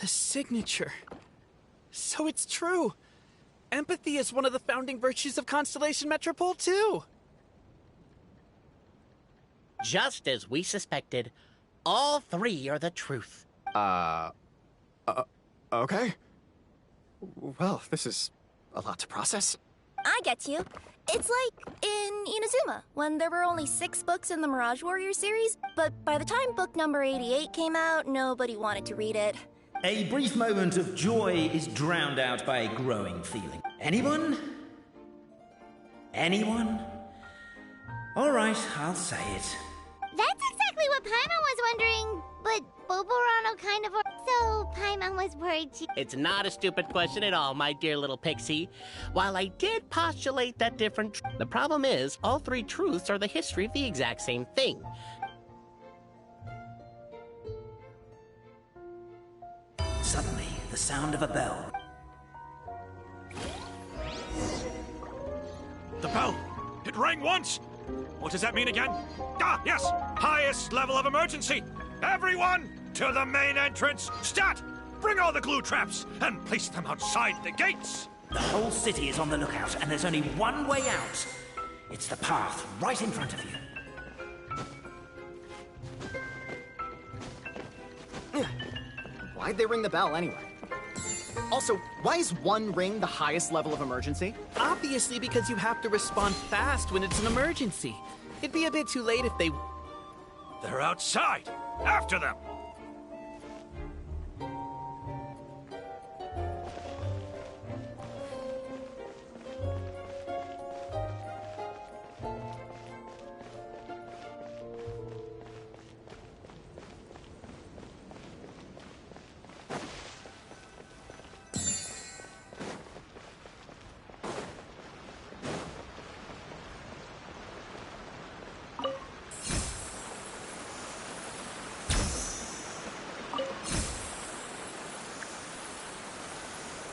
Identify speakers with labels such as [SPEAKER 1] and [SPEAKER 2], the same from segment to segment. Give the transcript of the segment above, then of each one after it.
[SPEAKER 1] The signature. So it's true. Empathy is one of the founding virtues of Constellation Metropole, too.
[SPEAKER 2] Just as we suspected, all three are the truth.
[SPEAKER 3] Okay. Well, this is a lot to process.
[SPEAKER 4] I get you. It's like in Inazuma, when there were only 6 books in the Mirage Warrior series, but by the time book number 88 came out, nobody wanted to read it.
[SPEAKER 5] A brief moment of joy is drowned out by a growing feeling. Anyone? Anyone? All right, I'll say it.
[SPEAKER 6] That's exactly what Paimon was wondering, but Boborano kind of... So Paimon was worried too.
[SPEAKER 2] It's not a stupid question at all, my dear little pixie. While I did postulate that the problem is, all three truths are the history of the exact same thing.
[SPEAKER 5] Suddenly, the sound of a bell.
[SPEAKER 7] The bell! It rang once! What does that mean again? Ah, yes! Highest level of emergency! Everyone, to the main entrance! Stat! Bring all the glue traps and place them outside the gates!
[SPEAKER 5] The whole city is on the lookout, and there's only one way out. It's the path right in front of you.
[SPEAKER 3] Why'd they ring the bell anyway? Also, why is 1 ring the highest level of emergency?
[SPEAKER 1] Obviously because you have to respond fast when it's an emergency. It'd be a bit too late if they...
[SPEAKER 7] They're outside! After them!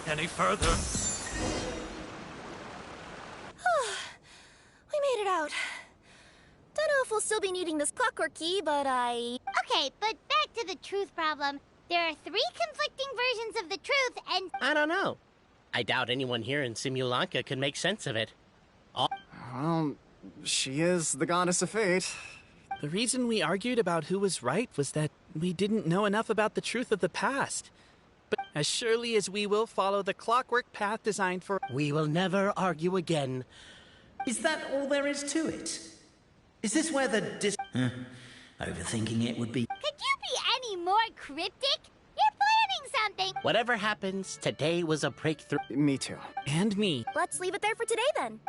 [SPEAKER 7] Any further?
[SPEAKER 4] We made it out. Don't know if we'll still be needing this clockwork key, but
[SPEAKER 6] Okay, but back to the truth problem. There are 3 conflicting versions of the truth, and...
[SPEAKER 2] I don't know. I doubt anyone here in Simulanka could make sense of it.
[SPEAKER 3] Well, she is the goddess of fate.
[SPEAKER 1] The reason we argued about who was right was that we didn't know enough about the truth of the past. But as surely as we will follow the clockwork path designed for...
[SPEAKER 2] We will never argue again.
[SPEAKER 5] Is that all there is to it? Is this where the overthinking it would be...
[SPEAKER 6] Could you be any more cryptic? You're planning something!
[SPEAKER 2] Whatever happens, today was a breakthrough.
[SPEAKER 3] Me too.
[SPEAKER 1] And me.
[SPEAKER 4] let's leave it there for today then.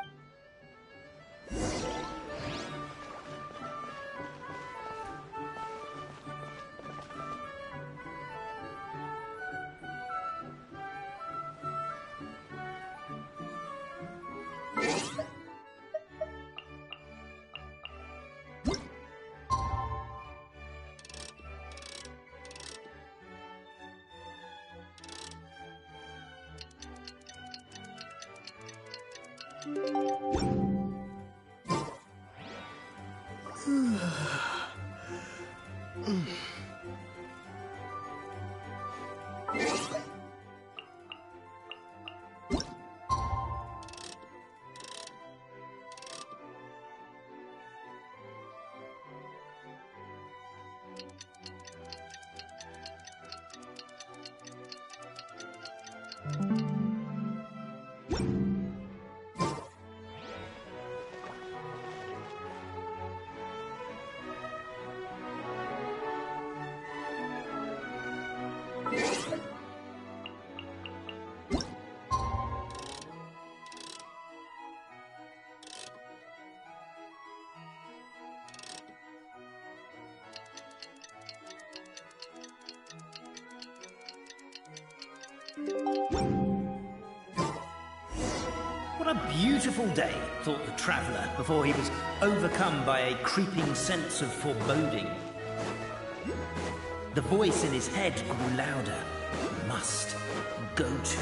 [SPEAKER 5] What a beautiful day, thought the traveller, before he was overcome by a creeping sense of foreboding. The voice in his head grew louder. Must go to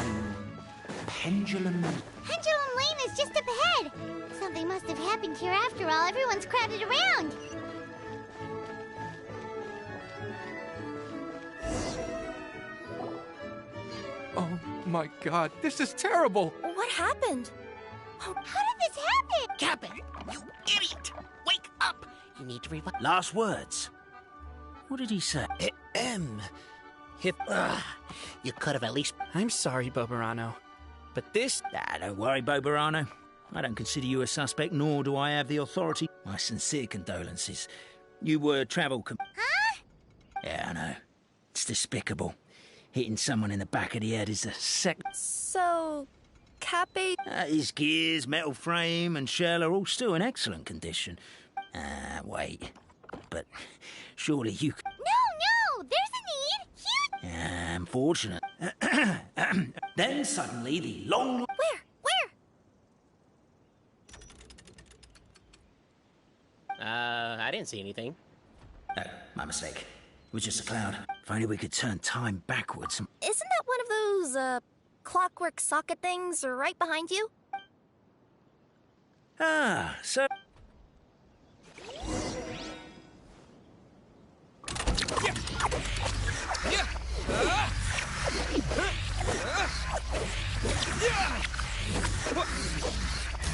[SPEAKER 5] Pendulum.
[SPEAKER 6] Pendulum Lane is just up ahead! Something must have happened here after all. Everyone's crowded around!
[SPEAKER 8] my god, this is terrible!
[SPEAKER 4] What happened?
[SPEAKER 6] How did this happen?
[SPEAKER 2] Cappy, you idiot! Wake up! You need to revive.
[SPEAKER 5] Last words. What did he say?
[SPEAKER 2] You could have at least.
[SPEAKER 1] I'm sorry, Bobarano, but this...
[SPEAKER 5] Don't worry, Bobarano. I don't consider you a suspect, nor do I have the authority. My sincere condolences. You were
[SPEAKER 6] Huh?
[SPEAKER 5] Yeah, I know. It's despicable. Hitting someone in the back of the head is the second...
[SPEAKER 4] So, Cappy...
[SPEAKER 5] His gears, metal frame and shell are all still in excellent condition. Wait. But surely you...
[SPEAKER 6] No! There's a need! Huge!
[SPEAKER 5] Unfortunate. Then suddenly the long...
[SPEAKER 4] Where?
[SPEAKER 2] I didn't see anything.
[SPEAKER 5] No, my mistake. It was just a cloud. If only we could turn time backwards.
[SPEAKER 4] Isn't that one of those, clockwork socket things right behind you?
[SPEAKER 5] So...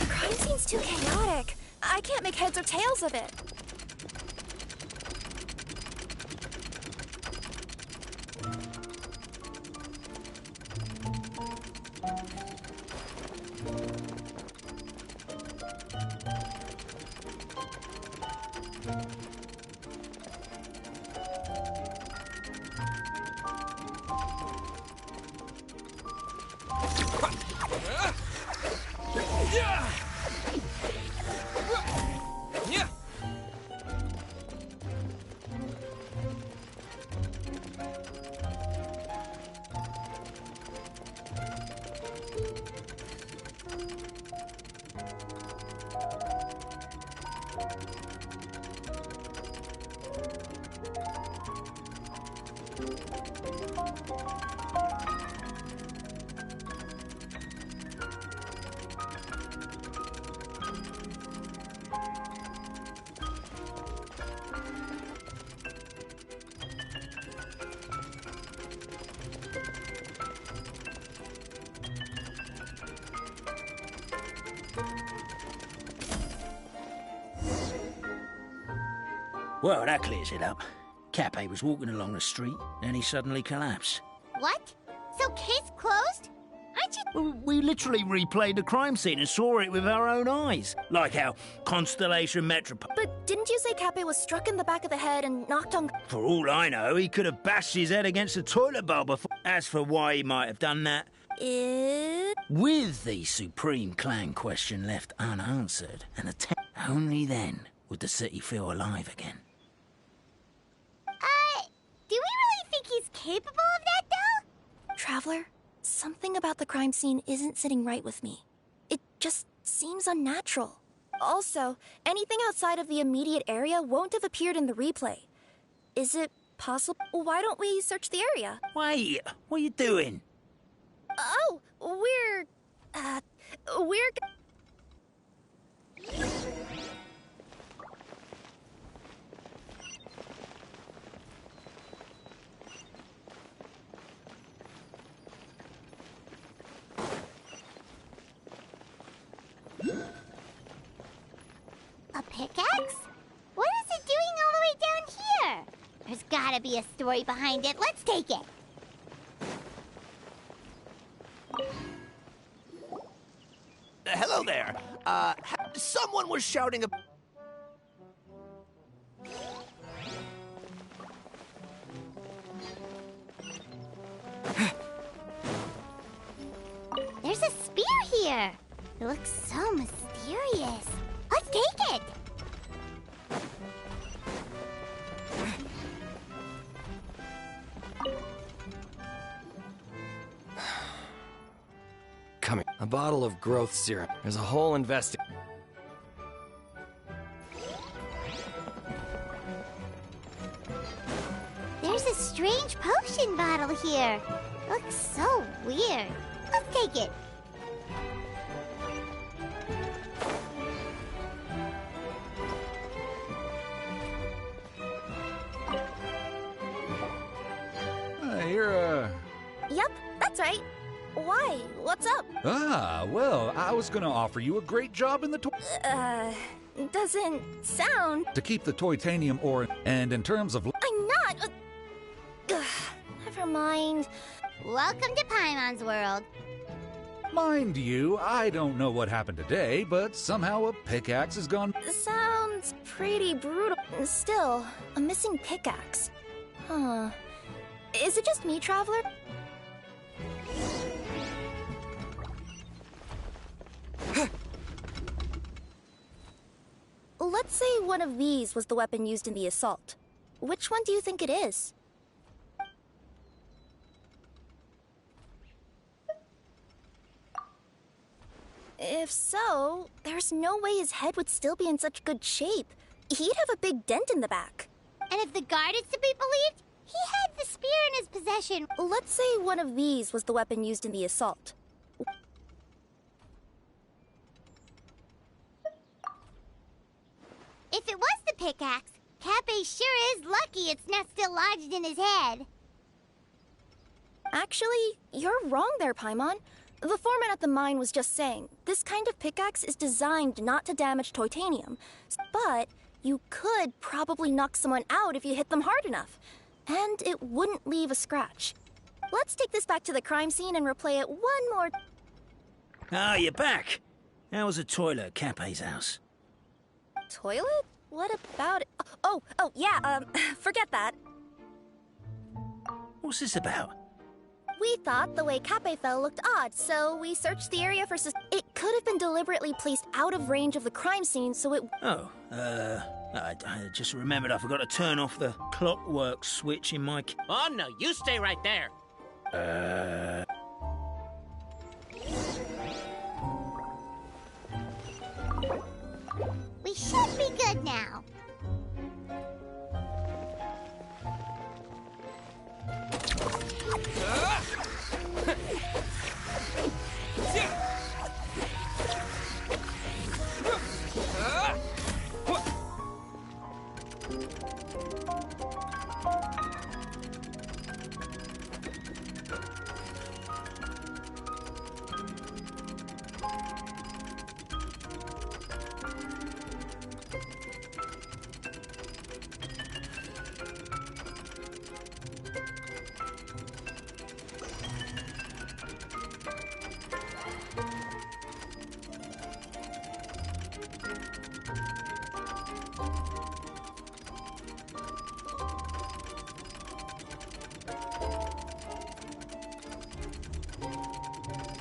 [SPEAKER 4] Crime scene's too chaotic. I can't make heads or tails of it.
[SPEAKER 5] Well, that clears it up. Cappy was walking along the street, and he suddenly collapsed.
[SPEAKER 6] What? So case closed? Aren't you...
[SPEAKER 5] Well, we literally replayed the crime scene and saw it with our own eyes. Like how Constellation Metropole...
[SPEAKER 4] But didn't you say Cappy was struck in the back of the head and knocked on...
[SPEAKER 5] For all I know, he could have bashed his head against a toilet bowl before... As for why he might have done that... With the Supreme Clan question left unanswered, and only then would the city feel alive again.
[SPEAKER 6] Do we really think he's capable of that, though?
[SPEAKER 4] Traveler, something about the crime scene isn't sitting right with me. It just seems unnatural. Also, anything outside of the immediate area won't have appeared in the replay. Is it possible? Why don't we search the area?
[SPEAKER 5] Wait, what are you doing?
[SPEAKER 4] Oh, we're...
[SPEAKER 6] A pickaxe? What is it doing all the way down here? There's gotta be a story behind it. Let's take it.
[SPEAKER 9] Hello there. Someone was shouting a...
[SPEAKER 6] There's a spear here. It looks so mysterious. Let's take it.
[SPEAKER 9] Come here. A bottle of growth syrup. There's a whole
[SPEAKER 6] There's a strange potion bottle here. Looks so weird. Let's take it.
[SPEAKER 8] You're,
[SPEAKER 4] Yep, that's right. Why what's up?
[SPEAKER 10] Ah, well, I was gonna offer you a great job in the
[SPEAKER 4] Doesn't sound...
[SPEAKER 10] to keep the titanium ore, and in terms of...
[SPEAKER 4] I'm not... never mind.
[SPEAKER 6] Welcome to Paimon's world.
[SPEAKER 10] Mind you, I don't know what happened today, but somehow a pickaxe has gone...
[SPEAKER 4] Sounds pretty brutal. Still, a missing pickaxe. Huh. Is it just me, Traveler? Let's say one of these was the weapon used in the assault. Which one do you think it is? If so, there's no way his head would still be in such good shape. He'd have a big dent in the back.
[SPEAKER 6] And if the guard is to be believed, he had the spear in his possession.
[SPEAKER 4] Let's say one of these was the weapon used in the assault.
[SPEAKER 6] If it was the pickaxe, Cappe sure is lucky it's not still lodged in his head.
[SPEAKER 4] Actually, you're wrong there, Paimon. The foreman at the mine was just saying, this kind of pickaxe is designed not to damage titanium, but you could probably knock someone out if you hit them hard enough, and it wouldn't leave a scratch. Let's take this back to the crime scene and replay it one more...
[SPEAKER 5] Ah, you're back. How was the toilet at Cappe's house?
[SPEAKER 4] Toilet? What about it? Oh, yeah, forget that.
[SPEAKER 5] What's this about?
[SPEAKER 4] We thought the way Cappe fell looked odd, so we searched the area for... It could have been deliberately placed out of range of the crime scene, so it...
[SPEAKER 5] Oh, I just remembered I forgot to turn off the clockwork switch in my...
[SPEAKER 2] Oh, no, you stay right there.
[SPEAKER 6] We should be good now.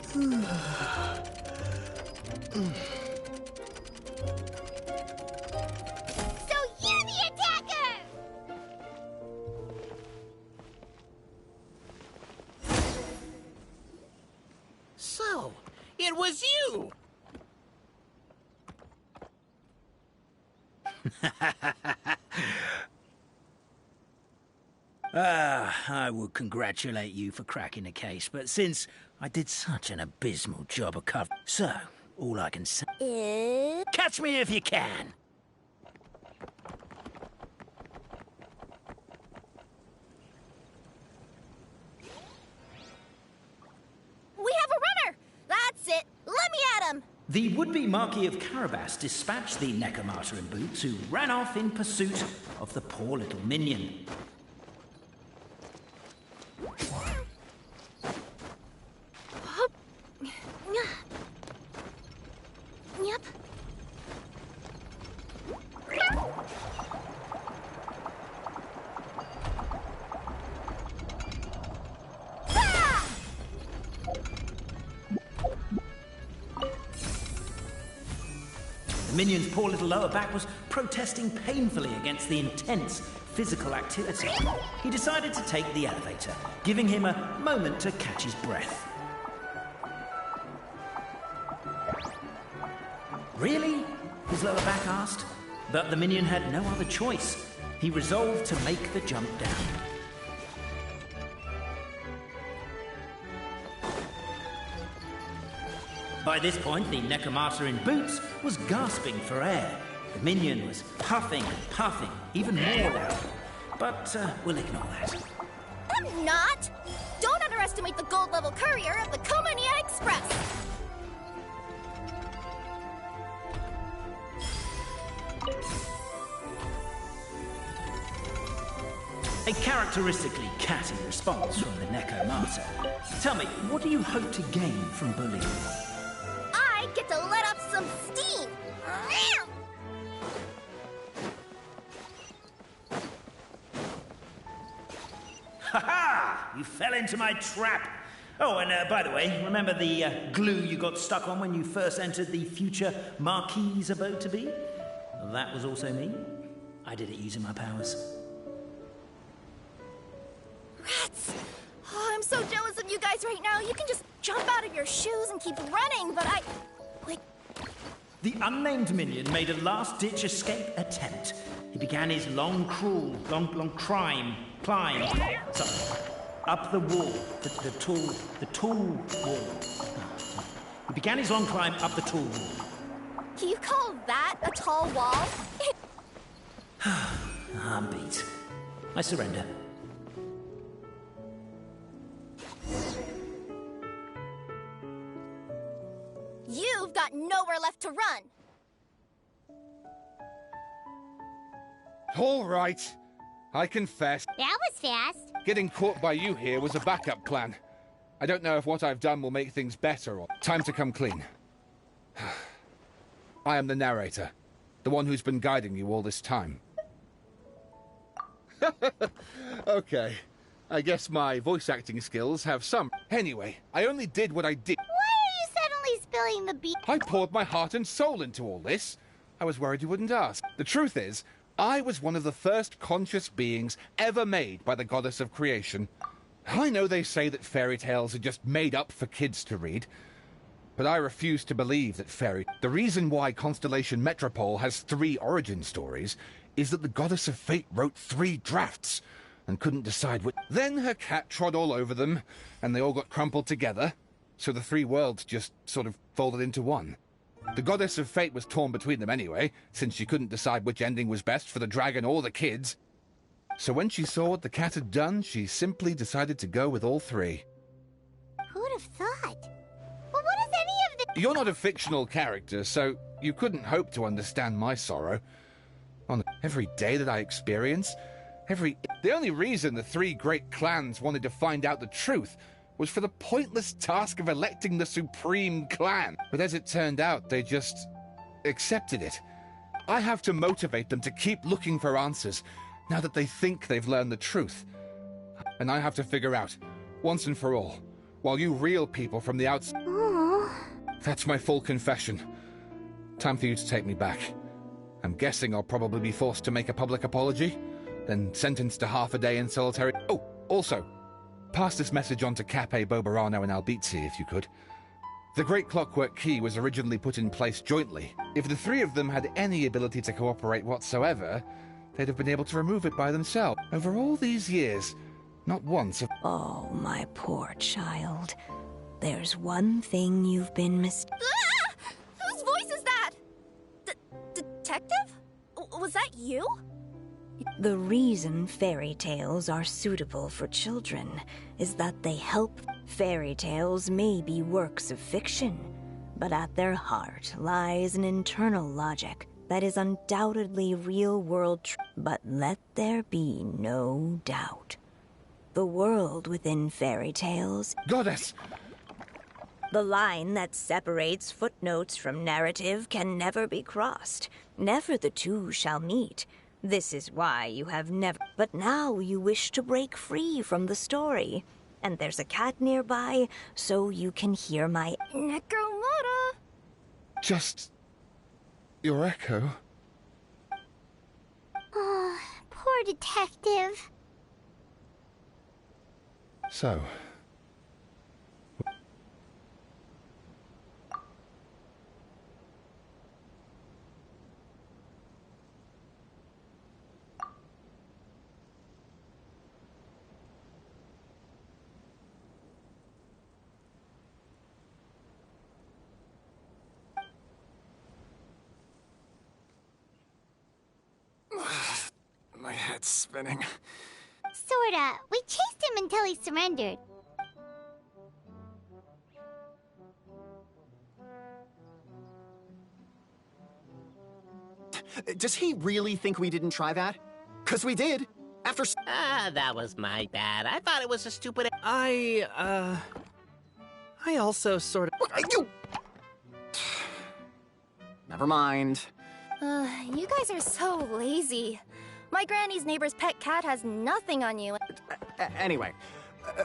[SPEAKER 6] So you're the attacker!
[SPEAKER 2] So, it was you!
[SPEAKER 5] I would congratulate you for cracking the case, but since I did such an abysmal job of cover... So, all I can say... Catch me if you can!
[SPEAKER 4] We have a runner! That's it! Let me at him!
[SPEAKER 5] The would-be Marquis of Carabas dispatched the Necromancer in boots, who ran off in pursuit of the poor little minion.
[SPEAKER 4] Yep.
[SPEAKER 5] The minion's poor little lower back was protesting painfully against the intense physical activity. He decided to take the elevator, giving him a moment to catch his breath. Really? His lower back asked. But the minion had no other choice. He resolved to make the jump down. By this point, the Necromancer in boots was gasping for air. The minion was puffing and puffing, even more loud. But we'll ignore that.
[SPEAKER 4] I'm not! Don't underestimate the gold-level courier of the Komania Express!
[SPEAKER 5] A characteristically catty response from the Neko Mater. Tell me, what do you hope to gain from bullying?
[SPEAKER 4] I get to let off some steam!
[SPEAKER 5] Ha-ha! You fell into my trap! Oh, and by the way, remember the glue you got stuck on when you first entered the future Marquis's abode-to-be? That was also me. I did it using my powers.
[SPEAKER 4] Rats! Oh, I'm so jealous of you guys right now. You can just jump out of your shoes and keep running, but Wait.
[SPEAKER 5] The unnamed minion made a last-ditch escape attempt. He began his long climb, sorry, up the wall, the tall wall. He began his long climb up the tall wall.
[SPEAKER 4] You call that a tall wall?
[SPEAKER 5] I'm beat. I surrender.
[SPEAKER 4] You've got nowhere left to run.
[SPEAKER 8] All right. I confess.
[SPEAKER 6] That was fast.
[SPEAKER 8] Getting caught by you here was a backup plan. I don't know if what I've done will make things better or... Time to come clean. I am the narrator. The one who's been guiding you all this time. Okay. I guess my voice acting skills have some... Anyway, I only did what I did.
[SPEAKER 6] Why are you suddenly spilling the beans?
[SPEAKER 8] I poured my heart and soul into all this. I was worried you wouldn't ask. The truth is, I was one of the first conscious beings ever made by the goddess of creation. I know they say that fairy tales are just made up for kids to read, but I refuse to believe that The reason why Constellation Metropole has 3 origin stories is that the goddess of fate wrote 3 drafts and couldn't decide which. Then her cat trod all over them, and they all got crumpled together, so the 3 worlds just sort of folded into one. The goddess of fate was torn between them anyway, since she couldn't decide which ending was best for the dragon or the kids. So when she saw what the cat had done, she simply decided to go with all 3.
[SPEAKER 6] Who'd have thought? Well, what is any of the...
[SPEAKER 8] You're not a fictional character, so you couldn't hope to understand my sorrow. On every day that I experience, The only reason the 3 great clans wanted to find out the truth was for the pointless task of electing the supreme clan. But as it turned out, they just accepted it. I have to motivate them to keep looking for answers, now that they think they've learned the truth. And I have to figure out, once and for all, while you real people from the outside... That's my full confession. Time for you to take me back. I'm guessing I'll probably be forced to make a public apology, then sentenced to half a day in solitary... Oh, also, pass this message on to Cape, Bobarano, and Albizzi, if you could. The Great Clockwork Key was originally put in place jointly. If the 3 of them had any ability to cooperate whatsoever, they'd have been able to remove it by themselves. Over all these years, not once have...
[SPEAKER 11] Oh, my poor child. There's one thing you've been
[SPEAKER 4] Ah! Whose voice is that? Detective? Was that you?
[SPEAKER 11] The reason fairy tales are suitable for children is that they help. Fairy tales may be works of fiction, but at their heart lies an internal logic that is undoubtedly real-world truth. But let there be no doubt. The world within fairy tales...
[SPEAKER 8] Goddess!
[SPEAKER 11] The line that separates footnotes from narrative can never be crossed. Never the two shall meet. This is why you have never... But now you wish to break free from the story. And there's a cat nearby, so you can hear my...
[SPEAKER 4] Necromata!
[SPEAKER 8] Just... your echo.
[SPEAKER 6] Oh, poor detective.
[SPEAKER 8] So...
[SPEAKER 3] My head's spinning.
[SPEAKER 6] Sorta. We chased him until he surrendered.
[SPEAKER 3] Does he really think we didn't try that? 'Cause we did. After
[SPEAKER 2] that was my bad. I thought it was a stupid...
[SPEAKER 1] I also sort of...
[SPEAKER 3] You... Never mind.
[SPEAKER 4] You guys are so lazy. My granny's neighbor's pet cat has nothing on you.
[SPEAKER 3] Anyway,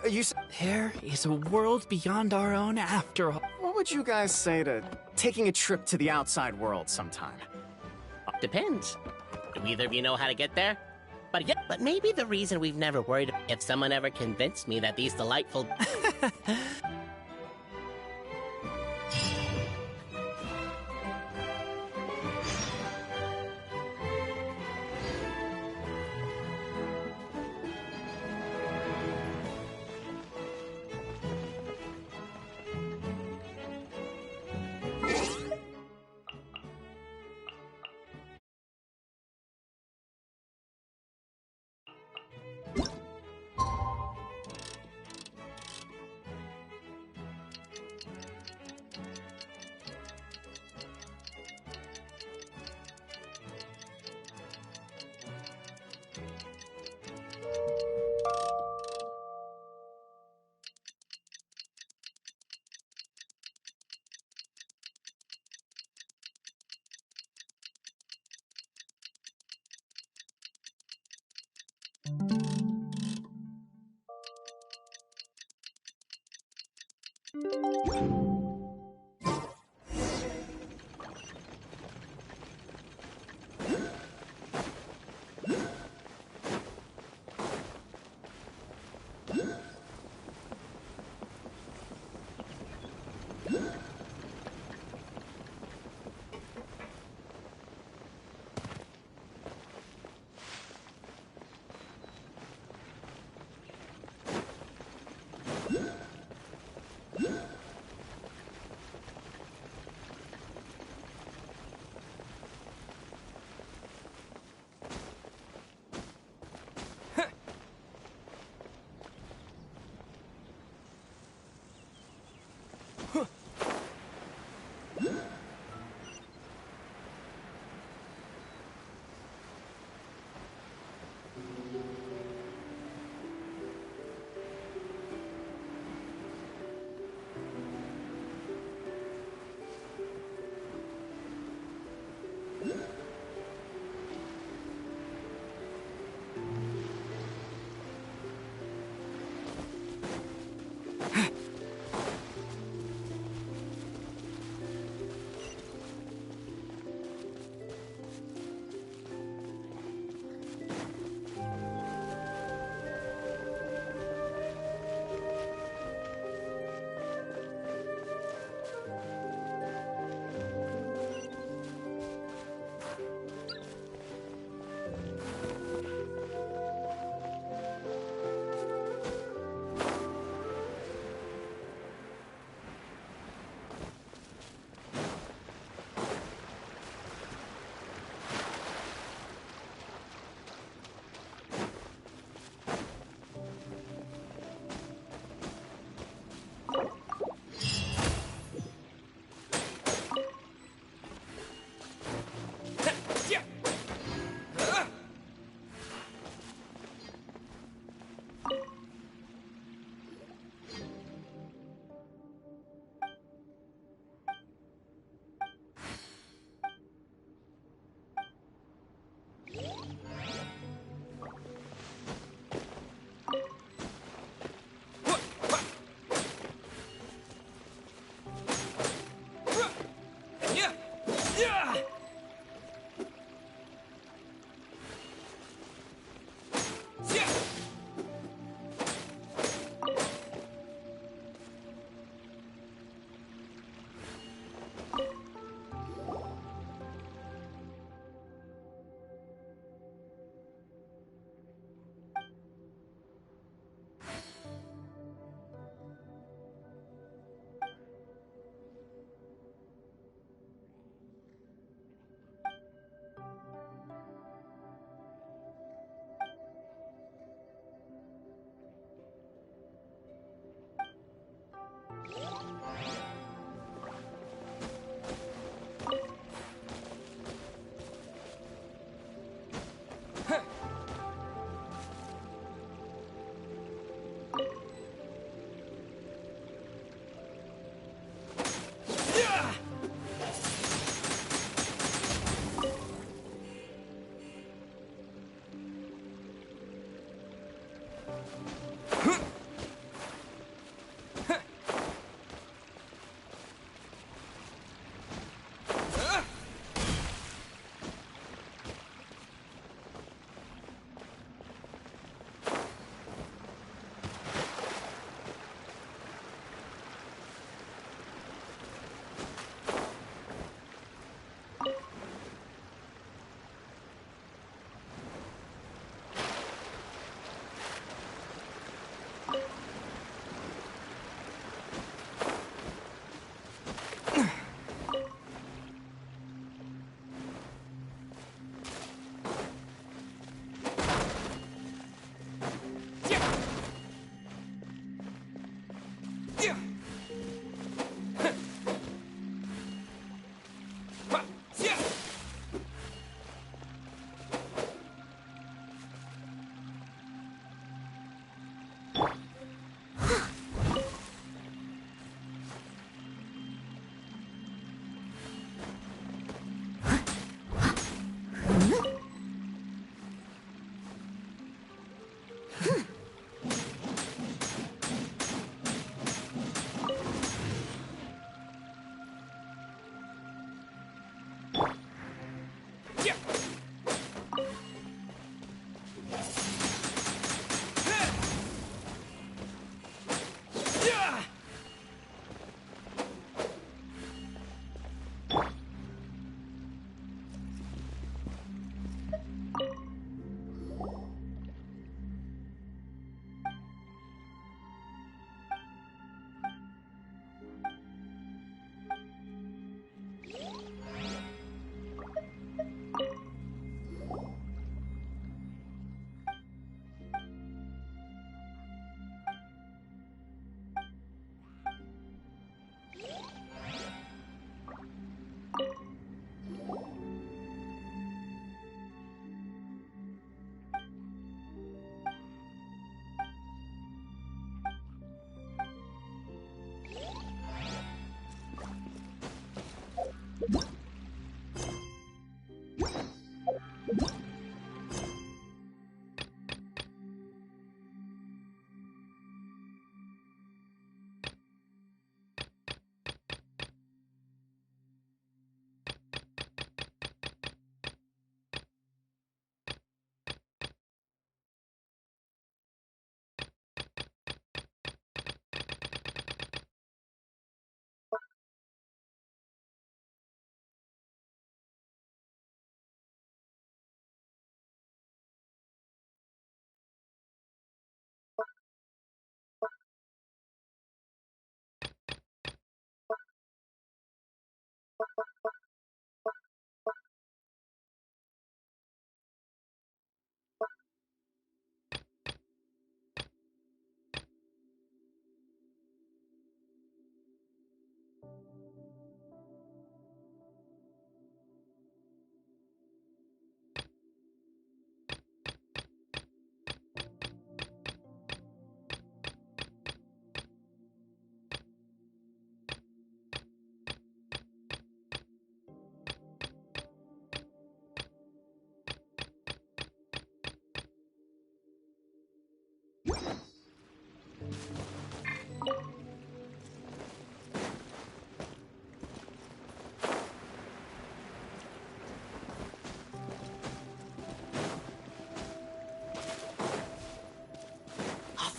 [SPEAKER 3] you said...
[SPEAKER 1] There is a world beyond our own after all.
[SPEAKER 3] What would you guys say to taking a trip to the outside world sometime?
[SPEAKER 2] Depends. Do either of you know how to get there? But maybe the reason we've never worried if someone ever convinced me that these delightful...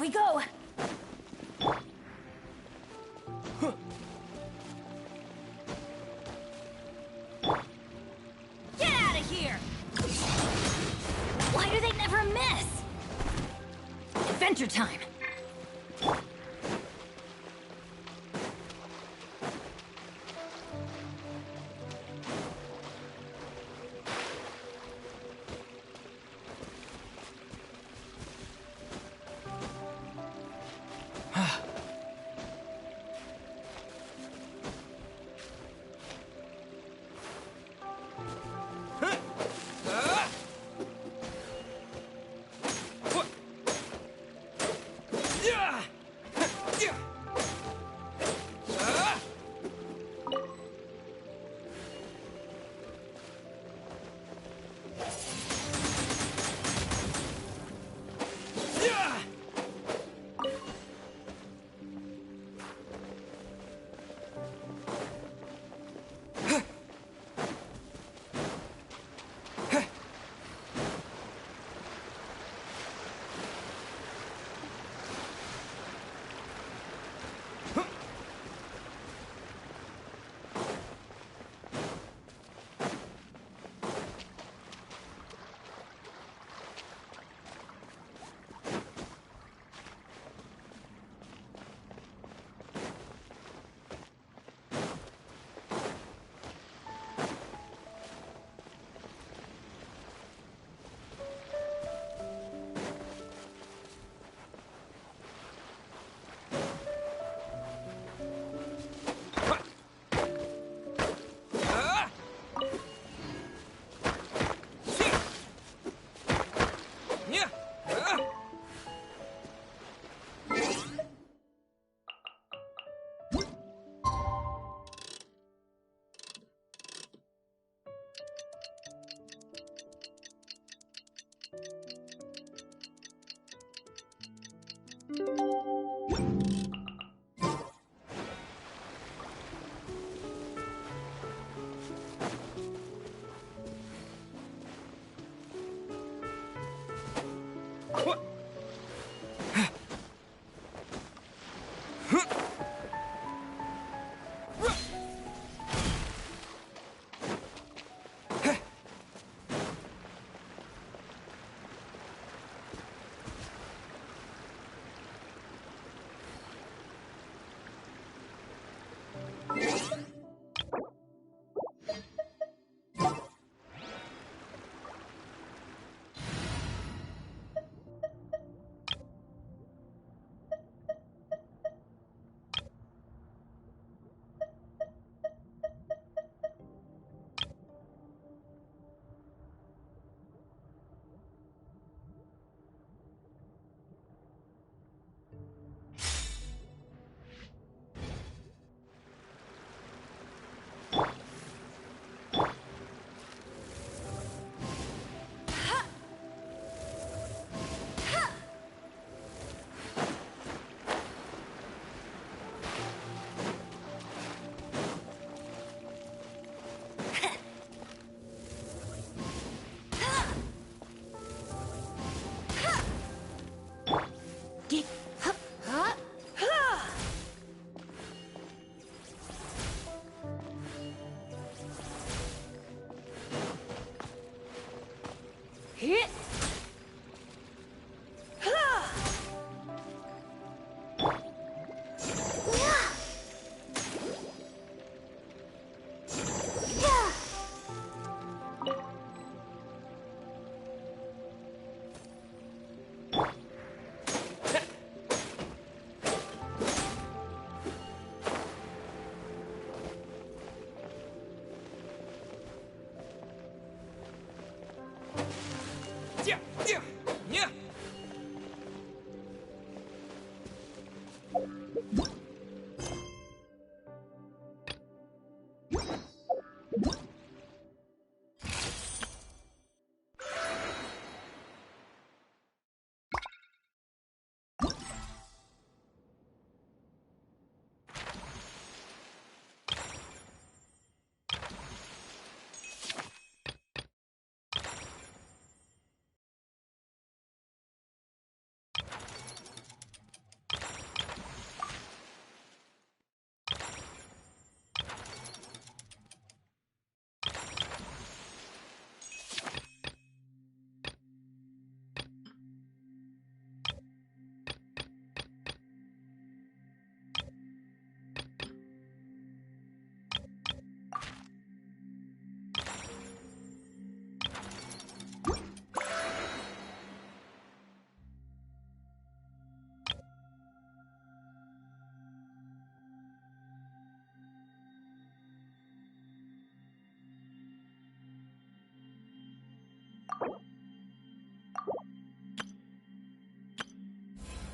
[SPEAKER 11] we go! Get out of here! Why do they never miss? Adventure time!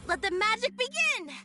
[SPEAKER 12] Let the magic begin!